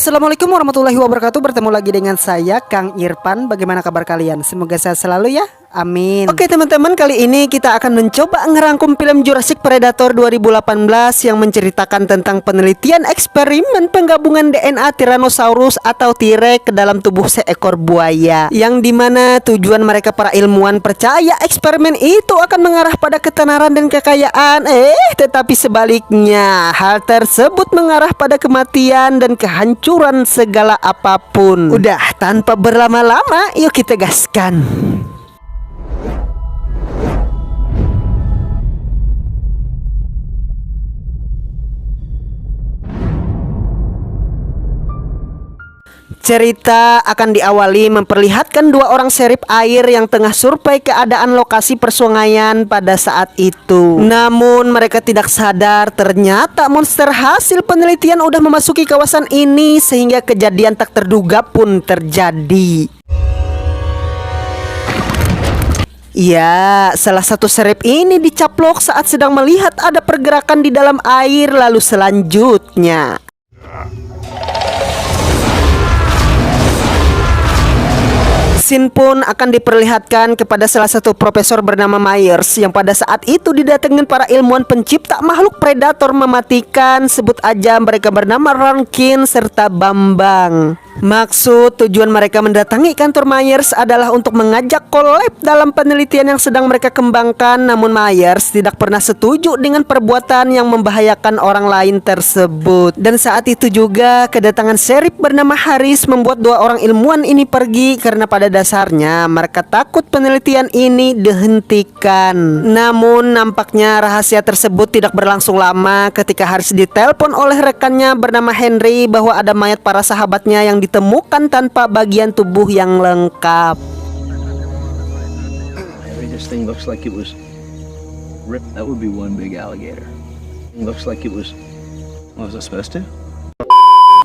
Assalamualaikum warahmatullahi wabarakatuh. Bertemu lagi dengan saya Kang Irfan. Bagaimana kabar kalian? Semoga sehat selalu ya. Amin. Oke teman-teman, kali ini kita akan mencoba ngerangkum film Jurassic Predator 2018 yang menceritakan tentang penelitian eksperimen penggabungan DNA Tyrannosaurus atau T-Rex ke dalam tubuh seekor buaya, yang dimana tujuan mereka para ilmuwan percaya eksperimen itu akan mengarah pada ketenaran dan kekayaan. Tetapi sebaliknya, hal tersebut mengarah pada kematian dan kehancuran segala apapun. Udah, tanpa berlama-lama, yuk kita gaskan. Cerita akan diawali memperlihatkan dua orang serip air yang tengah survei keadaan lokasi persungaian pada saat itu. Namun mereka tidak sadar ternyata monster hasil penelitian udah memasuki kawasan ini, sehingga kejadian tak terduga pun terjadi. Ya, salah satu serip ini dicaplok saat sedang melihat ada pergerakan di dalam air. Lalu selanjutnya scene pun akan diperlihatkan kepada salah satu profesor bernama Myers yang pada saat itu didatengin para ilmuwan pencipta makhluk predator mematikan. Sebut aja mereka bernama Rankin serta Bambang. Maksud tujuan mereka mendatangi kantor Myers adalah untuk mengajak collab dalam penelitian yang sedang mereka kembangkan. Namun Myers tidak pernah setuju dengan perbuatan yang membahayakan orang lain tersebut. Dan saat itu juga kedatangan serip bernama Harris membuat dua orang ilmuwan ini pergi, karena pada dasarnya mereka takut penelitian ini dihentikan. Namun nampaknya rahasia tersebut tidak berlangsung lama ketika Harris ditelepon oleh rekannya bernama Henry bahwa ada mayat para sahabatnya yang ditemukan tanpa bagian tubuh yang lengkap. This thing looks like it was ripped. That would be one big alligator. It looks like it was. Was it supposed to?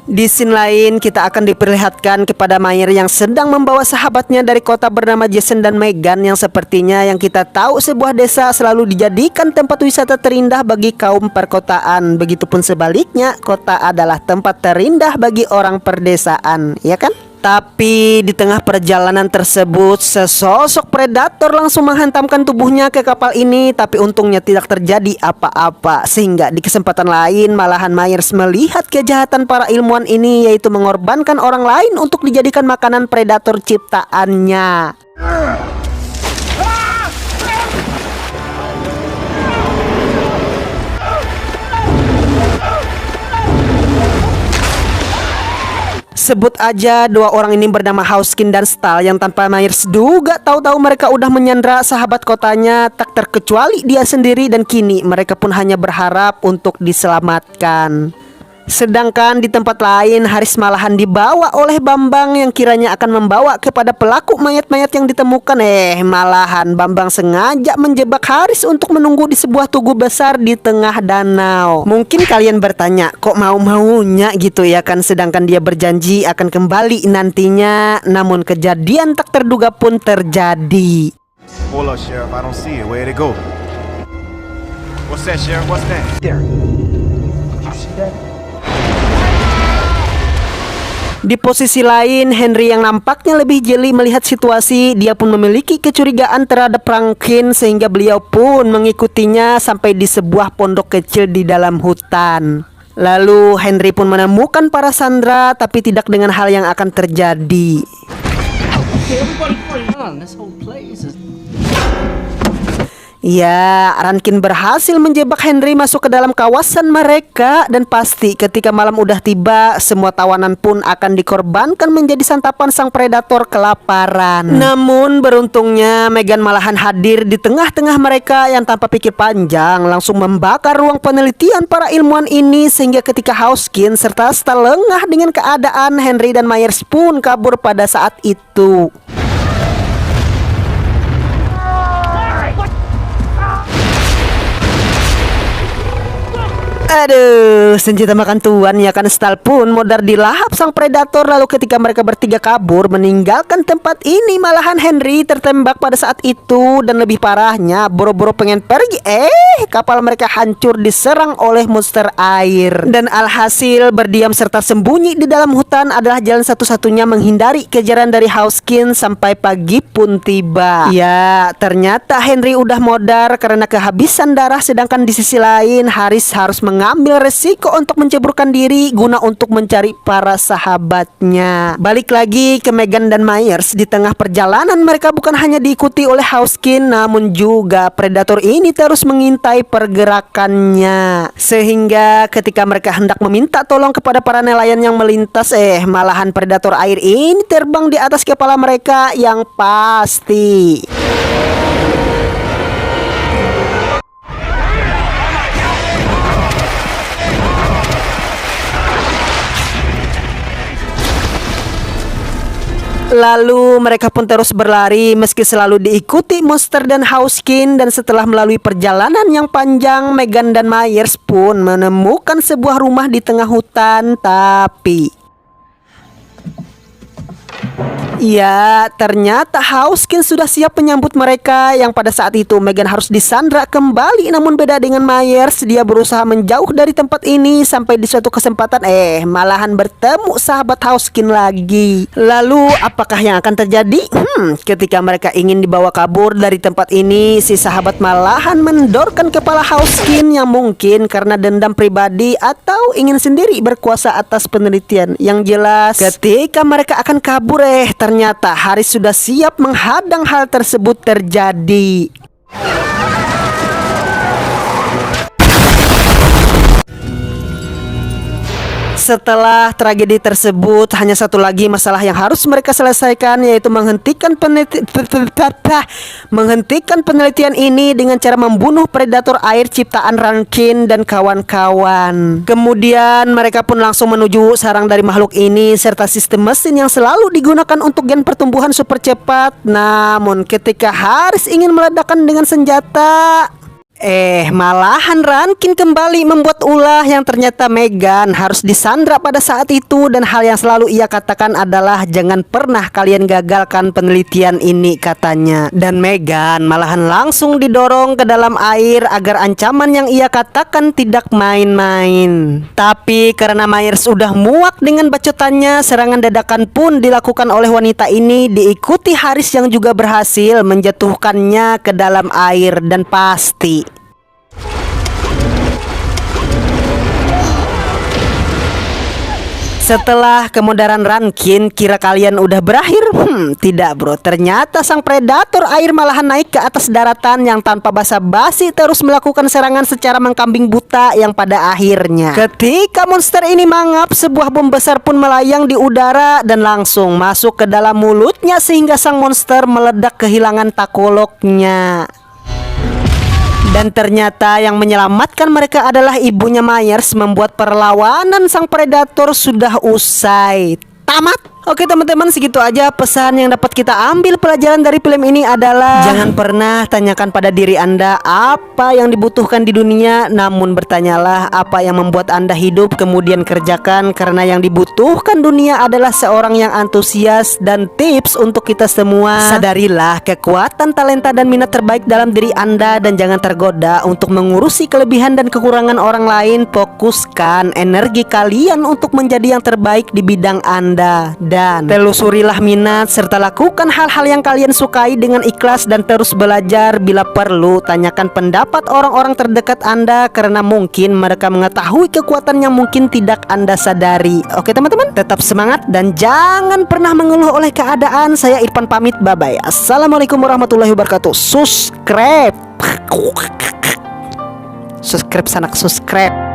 Di scene lain kita akan diperlihatkan kepada Mayer yang sedang membawa sahabatnya dari kota bernama Jason dan Megan, yang sepertinya yang kita tahu sebuah desa selalu dijadikan tempat wisata terindah bagi kaum perkotaan. Begitupun sebaliknya, kota adalah tempat terindah bagi orang perdesaan, ya kan? Tapi di tengah perjalanan tersebut, sesosok predator langsung menghantamkan tubuhnya ke kapal ini. Tapi untungnya tidak terjadi apa-apa, sehingga di kesempatan lain malahan Myers melihat kejahatan para ilmuwan ini, yaitu mengorbankan orang lain untuk dijadikan makanan predator ciptaannya. Sebut aja dua orang ini bernama Hauskin dan Stahl, yang tanpa Myers duga tahu-tahu mereka udah menyandra sahabat kotanya, tak terkecuali dia sendiri, dan kini mereka pun hanya berharap untuk diselamatkan. Sedangkan di tempat lain, Haris malahan dibawa oleh Bambang yang kiranya akan membawa kepada pelaku mayat-mayat yang ditemukan. Malahan Bambang sengaja menjebak Haris untuk menunggu di sebuah tugu besar di tengah danau. Mungkin kalian bertanya, kok mau-maunya gitu ya kan, sedangkan dia berjanji akan kembali nantinya. Namun kejadian tak terduga pun terjadi. Hold up, Sheriff. I don't see it. Where'd it go? What's that, Sheriff? What's that? There. Did you see that? Di posisi lain, Henry yang nampaknya lebih jeli melihat situasi, dia pun memiliki kecurigaan terhadap Rankin, sehingga beliau pun mengikutinya sampai di sebuah pondok kecil di dalam hutan. Lalu Henry pun menemukan para sandera, tapi tidak dengan hal yang akan terjadi. Ya, Rankin berhasil menjebak Henry masuk ke dalam kawasan mereka, dan pasti ketika malam udah tiba, semua tawanan pun akan dikorbankan menjadi santapan sang predator kelaparan. Namun beruntungnya Megan malahan hadir di tengah-tengah mereka yang tanpa pikir panjang langsung membakar ruang penelitian para ilmuwan ini, sehingga ketika Hauskin serta Stahl lengah dengan keadaan, Henry dan Myers pun kabur pada saat itu. Aduh, senjata makan tuan ya kan. Stal pun modar dilahap sang predator. Lalu ketika mereka bertiga kabur meninggalkan tempat ini, malahan Henry tertembak pada saat itu. Dan lebih parahnya, boro-boro pengen pergi, kapal mereka hancur diserang oleh monster air. Dan alhasil berdiam serta sembunyi di dalam hutan adalah jalan satu-satunya menghindari kejaran dari Hawkskin sampai pagi pun tiba. Ya, ternyata Henry udah modar karena kehabisan darah. Sedangkan di sisi lain Haris harus mengambil resiko untuk menceburkan diri guna untuk mencari para sahabatnya. Balik lagi ke Megan dan Myers. Di tengah perjalanan mereka bukan hanya diikuti oleh Hawkskin, namun juga predator ini terus mengintai pergerakannya. Sehingga ketika mereka hendak meminta tolong kepada para nelayan yang melintas, malahan predator air ini terbang di atas kepala mereka yang pasti. Lalu mereka pun terus berlari meski selalu diikuti monster dan Hawkskin. Dan setelah melalui perjalanan yang panjang, Megan dan Myers pun menemukan sebuah rumah di tengah hutan. Tapi ya, ternyata Hawkskin sudah siap menyambut mereka. Yang pada saat itu Megan harus disandra kembali. Namun beda dengan Myers, dia berusaha menjauh dari tempat ini. Sampai di suatu kesempatan malahan bertemu sahabat Hawkskin lagi. Lalu apakah yang akan terjadi? Ketika mereka ingin dibawa kabur dari tempat ini, si sahabat malahan mendorkan kepala Hawkskin. Yang mungkin karena dendam pribadi atau ingin sendiri berkuasa atas penelitian. Yang jelas ketika mereka akan kabur, ternyata Haris sudah siap menghadang hal tersebut terjadi. Setelah tragedi tersebut, hanya satu lagi masalah yang harus mereka selesaikan, yaitu menghentikan penelitian ini dengan cara membunuh predator air ciptaan Rankin dan kawan-kawan. Kemudian mereka pun langsung menuju sarang dari makhluk ini serta sistem mesin yang selalu digunakan untuk gen pertumbuhan super cepat. Namun ketika Haris ingin meledakkan dengan senjata, malahan Rankin kembali membuat ulah yang ternyata Megan harus disandra pada saat itu. Dan hal yang selalu ia katakan adalah jangan pernah kalian gagalkan penelitian ini, katanya. Dan Megan malahan langsung didorong ke dalam air agar ancaman yang ia katakan tidak main-main. Tapi karena Myers udah muak dengan bacotannya, serangan dadakan pun dilakukan oleh wanita ini, diikuti Haris yang juga berhasil menjatuhkannya ke dalam air. Dan pasti setelah kemodaran Rankin, kira kalian udah berakhir? Tidak bro, ternyata sang predator air malahan naik ke atas daratan yang tanpa basa-basi terus melakukan serangan secara mengkambing buta. Yang pada akhirnya ketika monster ini mangap, sebuah bom besar pun melayang di udara dan langsung masuk ke dalam mulutnya sehingga sang monster meledak kehilangan takoloknya. Dan ternyata yang menyelamatkan mereka adalah ibunya Myers, membuat perlawanan sang predator sudah usai. Tamat. Oke teman-teman, segitu aja pesan yang dapat kita ambil pelajaran dari film ini adalah jangan pernah tanyakan pada diri Anda apa yang dibutuhkan di dunia, namun bertanyalah apa yang membuat Anda hidup, kemudian kerjakan. Karena yang dibutuhkan dunia adalah seorang yang antusias. Dan tips untuk kita semua, sadarilah kekuatan, talenta, dan minat terbaik dalam diri Anda. Dan jangan tergoda untuk mengurusi kelebihan dan kekurangan orang lain. Fokuskan energi kalian untuk menjadi yang terbaik di bidang Anda. Dan telusurilah minat serta lakukan hal-hal yang kalian sukai dengan ikhlas dan terus belajar. Bila perlu, tanyakan pendapat orang-orang terdekat Anda karena mungkin mereka mengetahui kekuatan yang mungkin tidak Anda sadari. Oke teman-teman, tetap semangat dan jangan pernah mengeluh oleh keadaan. Saya Irfan pamit, bye-bye. Assalamualaikum warahmatullahi wabarakatuh. Subscribe sanak subscribe.